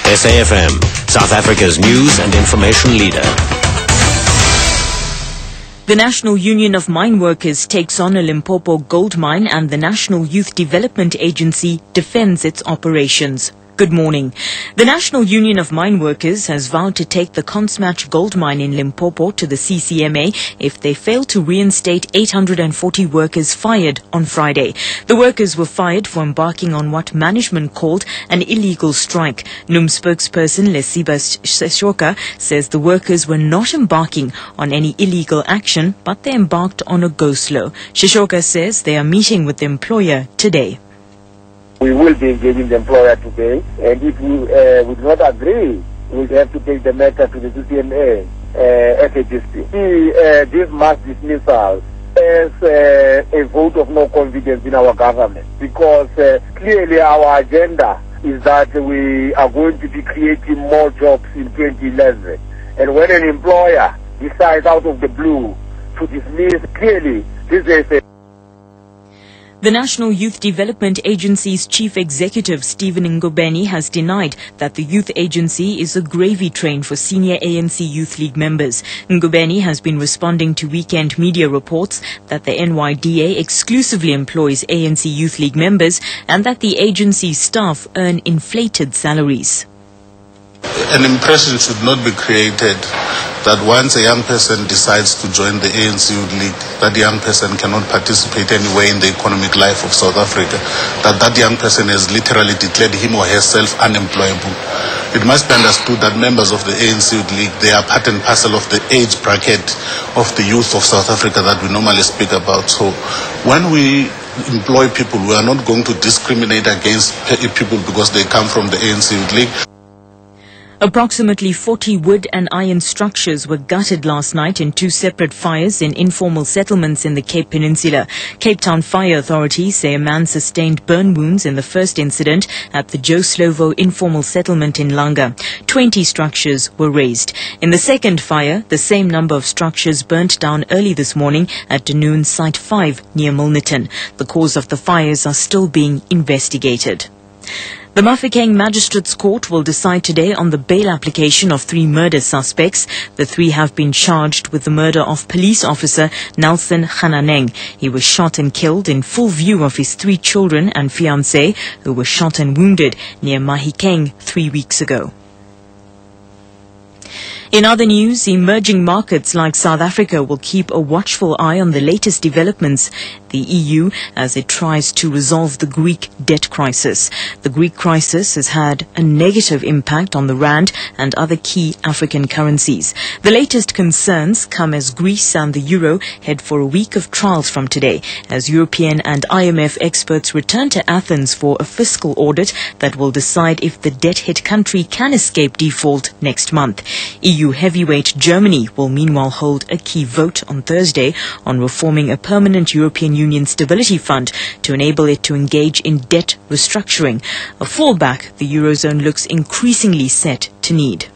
SAFM, South Africa's news and information leader. The National Union of Mine Workers takes on a Limpopo gold mine, and the National Youth Development Agency defends its operations. Good morning. The National Union of Mine Workers has vowed to take the Consmatch gold mine in Limpopo to the CCMA if they fail to reinstate 840 workers fired on Friday. The workers were fired for embarking on what management called an illegal strike. NUM spokesperson Lesiba Seshoka says the workers were not embarking on any illegal action, but they embarked on a go-slow. Seshoka says they are meeting with the employer today. We will be engaging the employer today, and if we do not agree, we'll have to take the matter to the CCMA as a dispute. This mass dismissal is a vote of no confidence in our government, because clearly our agenda is that we are going to be creating more jobs in 2011. And when an employer decides out of the blue to dismiss, clearly this is a The National Youth Development Agency's Chief Executive Stephen Ngobeni has denied that the youth agency is a gravy train for senior ANC Youth League members. Ngobeni has been responding to weekend media reports that the NYDA exclusively employs ANC Youth League members and that the agency's staff earn inflated salaries. An impression should not be created that once a young person decides to join the ANC Youth League, that young person cannot participate anywhere in the economic life of South Africa, that young person has literally declared him or herself unemployable. It must be understood that members of the ANC Youth League, they are part and parcel of the age bracket of the youth of South Africa that we normally speak about. So when we employ people, we are not going to discriminate against people because they come from the ANC Youth League. Approximately 40 wood and iron structures were gutted last night in two separate fires in informal settlements in the Cape Peninsula. Cape Town Fire authorities say a man sustained burn wounds in the first incident at the Joe Slovo informal settlement in Langa. 20 structures were razed. In the second fire, the same number of structures burnt down early this morning at Dunoon Site 5 near Milnerton. The cause of the fires are still being investigated. The Mafeking Magistrates Court will decide today on the bail application of 3 murder suspects. The 3 have been charged with the murder of police officer Nelson Khananeng. He was shot and killed in full view of his 3 children and fiancée, who were shot and wounded near Mahikeng 3 weeks ago. In other news, emerging markets like South Africa will keep a watchful eye on the latest developments the EU as it tries to resolve the Greek debt crisis. The Greek crisis has had a negative impact on the rand and other key African currencies. The latest concerns come as Greece and the euro head for a week of trials from today, as European and IMF experts return to Athens for a fiscal audit that will decide if the debt-hit country can escape default next month. EU heavyweight Germany will meanwhile hold a key vote on Thursday on reforming a permanent European Union Stability Fund to enable it to engage in debt restructuring, a fallback the Eurozone looks increasingly set to need.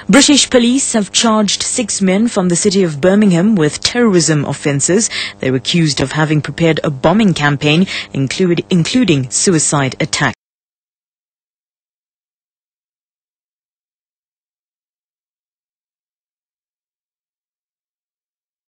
British police have charged 6 men from the city of Birmingham with terrorism offences. They're accused of having prepared a bombing campaign, including suicide attacks.